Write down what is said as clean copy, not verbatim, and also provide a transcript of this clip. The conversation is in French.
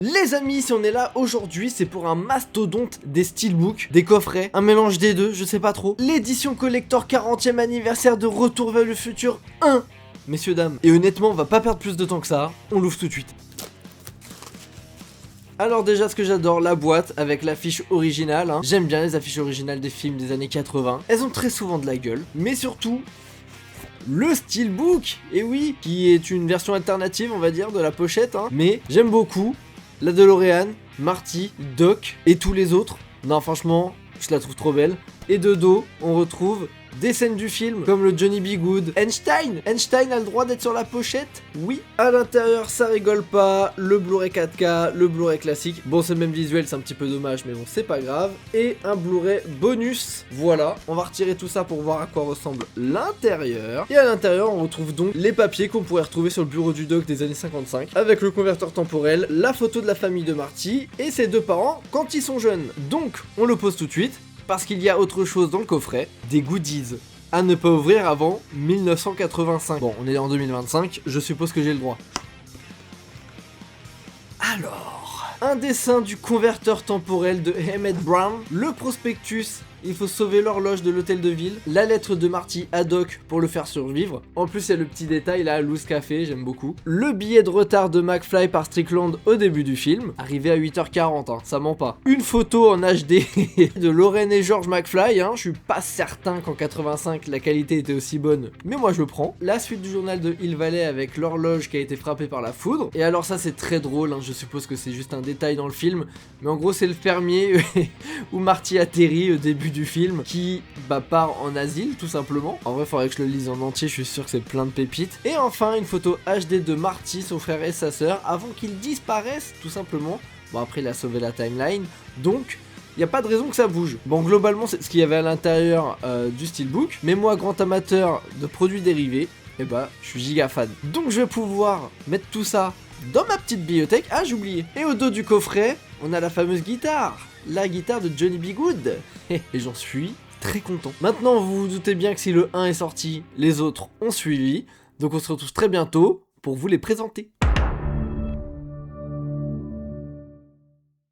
Les amis, si on est là aujourd'hui, c'est pour un mastodonte des steelbooks, des coffrets, un mélange des deux, je sais pas trop. L'édition collector 40e anniversaire de Retour vers le futur 1, messieurs dames. Et honnêtement, on va pas perdre plus de temps que ça, on l'ouvre tout de suite. Alors déjà, ce que j'adore, la boîte avec l'affiche originale, hein. J'aime bien les affiches originales des films des années 80. Elles ont très souvent de la gueule, mais surtout le steelbook, et oui, qui est une version alternative, on va dire, de la pochette, hein. Mais j'aime beaucoup la DeLorean, Marty, Doc et tous les autres. Non, franchement, je la trouve trop belle. Et de dos, on retrouve des scènes du film, comme le Johnny B. Good. Einstein a le droit d'être sur la pochette? Oui. À l'intérieur, ça rigole pas. Le Blu-ray 4K, le Blu-ray classique. Bon, c'est le même visuel, c'est un petit peu dommage, mais bon, c'est pas grave. Et un Blu-ray bonus. Voilà. On va retirer tout ça pour voir à quoi ressemble l'intérieur. Et à l'intérieur, on retrouve donc les papiers qu'on pourrait retrouver sur le bureau du doc des années 55, avec le converteur temporel, la photo de la famille de Marty et ses deux parents quand ils sont jeunes. Donc, on le pose tout de suite. Parce qu'il y a autre chose dans le coffret, des goodies à ne pas ouvrir avant 1985. Bon, on est en 2025, je suppose que j'ai le droit. Alors, un dessin du converteur temporel de Emmett Brown, le prospectus, il faut sauver l'horloge de l'hôtel de ville, la lettre de Marty à Doc pour le faire survivre. En plus, il y a le petit détail là, Loose Café, j'aime beaucoup. Le billet de retard de McFly par Strickland au début du film, arrivé à 8h40, hein, ça ment pas. Une photo en HD de Lorraine et George McFly, hein, je suis pas certain qu'en 85 la qualité était aussi bonne, mais moi je le prends. La suite du journal de Hill Valley avec l'horloge qui a été frappée par la foudre. Et alors ça c'est très drôle, hein, je suppose que c'est juste un détail dans le film, mais en gros c'est le fermier où Marty atterrit au début du film qui part en asile tout simplement. En vrai faudrait que je le lise en entier, je suis sûr que c'est plein de pépites. Et enfin une photo HD de Marty, son frère et sa sœur avant qu'ils disparaissent tout simplement. Bon après il a sauvé la timeline donc il n'y a pas de raison que ça bouge. Bon globalement c'est ce qu'il y avait à l'intérieur du steelbook, mais moi grand amateur de produits dérivés, et je suis giga fan. Donc je vais pouvoir mettre tout ça dans ma petite bibliothèque. Ah j'ai oublié. Et au dos du coffret on a la fameuse guitare. La guitare de Johnny B. Good. Et j'en suis très content. Maintenant, vous vous doutez bien que si le 1 est sorti, les autres ont suivi. Donc on se retrouve très bientôt pour vous les présenter.